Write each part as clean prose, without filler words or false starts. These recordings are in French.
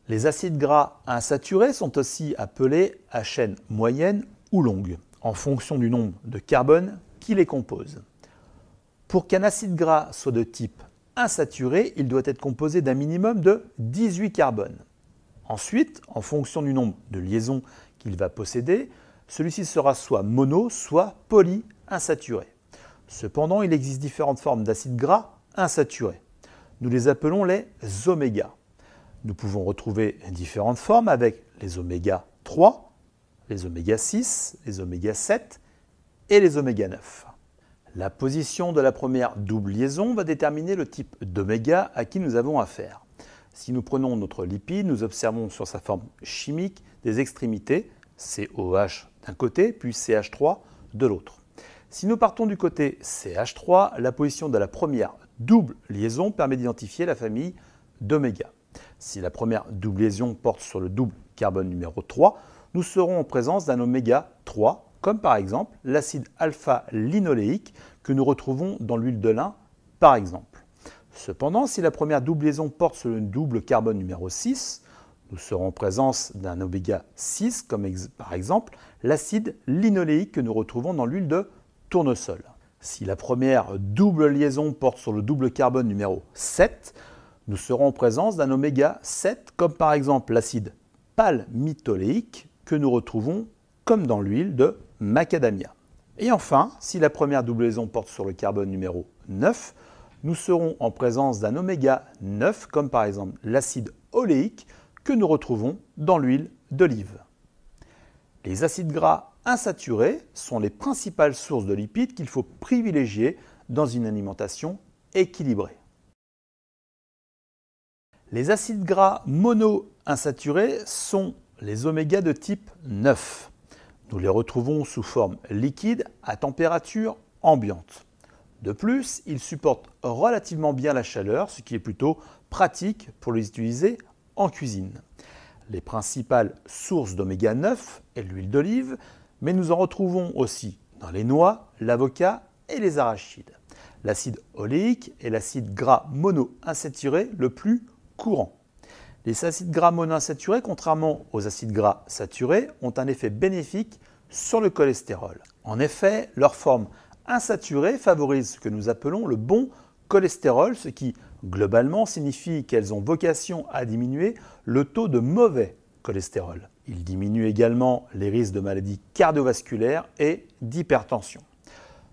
Les acides gras insaturés sont aussi appelés à chaîne moyenne ou longue, en fonction du nombre de carbone qui les compose. Pour qu'un acide gras soit de type insaturé, il doit être composé d'un minimum de 18 carbones. Ensuite, en fonction du nombre de liaisons qu'il va posséder, celui-ci sera soit mono, soit polyinsaturé. Cependant, il existe différentes formes d'acides gras insaturés. Nous les appelons les omégas. Nous pouvons retrouver différentes formes avec les oméga 3, les oméga 6, les oméga 7 et les oméga 9. La position de la première double liaison va déterminer le type d'oméga à qui nous avons affaire. Si nous prenons notre lipide, nous observons sur sa forme chimique des extrémités, COH d'un côté, puis CH3 de l'autre. Si nous partons du côté CH3, la position de la première double liaison permet d'identifier la famille d'oméga. Si la première double liaison porte sur le double carbone numéro 3, nous serons en présence d'un oméga 3, comme par exemple l'acide alpha-linoléique que nous retrouvons dans l'huile de lin, par exemple. Cependant, si la première double liaison porte sur le double carbone numéro 6, nous serons en présence d'un oméga 6, comme par exemple l'acide linoléique que nous retrouvons dans l'huile de tournesol. Si la première double liaison porte sur le double carbone numéro 7, nous serons en présence d'un oméga 7, comme par exemple l'acide palmitoléique que nous retrouvons comme dans l'huile de macadamia. Et enfin, si la première double liaison porte sur le carbone numéro 9, nous serons en présence d'un oméga 9, comme par exemple l'acide oléique que nous retrouvons dans l'huile d'olive. Les acides gras insaturés sont les principales sources de lipides qu'il faut privilégier dans une alimentation équilibrée. Les acides gras monoinsaturés sont les omégas de type 9. Nous les retrouvons sous forme liquide à température ambiante. De plus, ils supportent relativement bien la chaleur, ce qui est plutôt pratique pour les utiliser en cuisine. Les principales sources d'oméga 9 est l'huile d'olive, mais nous en retrouvons aussi dans les noix, l'avocat et les arachides. L'acide oléique est l'acide gras monoinsaturé le plus courant. Les acides gras monoinsaturés, contrairement aux acides gras saturés, ont un effet bénéfique sur le cholestérol. En effet, leur forme insaturée favorise ce que nous appelons le bon cholestérol, ce qui globalement signifie qu'elles ont vocation à diminuer le taux de mauvais cholestérol. Ils diminuent également les risques de maladies cardiovasculaires et d'hypertension.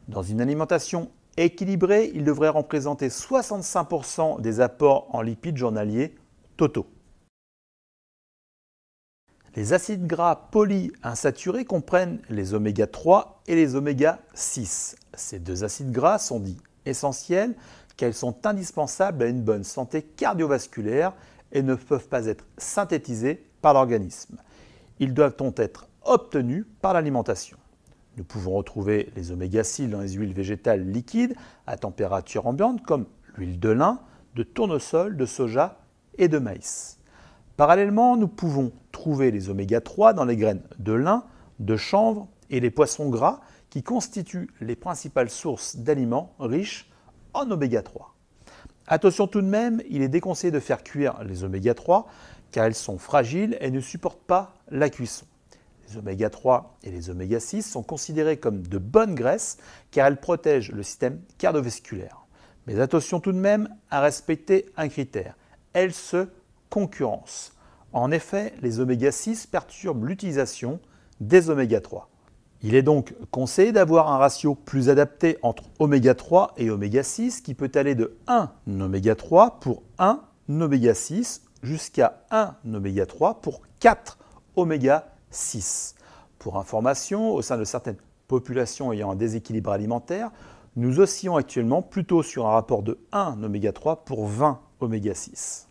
Dans une alimentation équilibré, il devrait représenter 65% des apports en lipides journaliers totaux. Les acides gras polyinsaturés comprennent les oméga 3 et les oméga 6. Ces deux acides gras sont dits essentiels car ils sont indispensables à une bonne santé cardiovasculaire et ne peuvent pas être synthétisés par l'organisme. Ils doivent donc être obtenus par l'alimentation. Nous pouvons retrouver les oméga 6 dans les huiles végétales liquides à température ambiante comme l'huile de lin, de tournesol, de soja et de maïs. Parallèlement, nous pouvons trouver les oméga 3 dans les graines de lin, de chanvre et les poissons gras qui constituent les principales sources d'aliments riches en oméga 3. Attention tout de même, il est déconseillé de faire cuire les oméga 3 car elles sont fragiles et ne supportent pas la cuisson. Les oméga 3 et les oméga 6 sont considérés comme de bonnes graisses car elles protègent le système cardiovasculaire. Mais attention tout de même à respecter un critère, elles se concurrencent. En effet, les oméga 6 perturbent l'utilisation des oméga 3. Il est donc conseillé d'avoir un ratio plus adapté entre oméga 3 et oméga 6 qui peut aller de 1 oméga 3 pour 1 oméga 6 jusqu'à 1 oméga 3 pour 4 oméga 6. Pour information, au sein de certaines populations ayant un déséquilibre alimentaire, nous oscillons actuellement plutôt sur un rapport de 1 oméga 3 pour 20 oméga 6.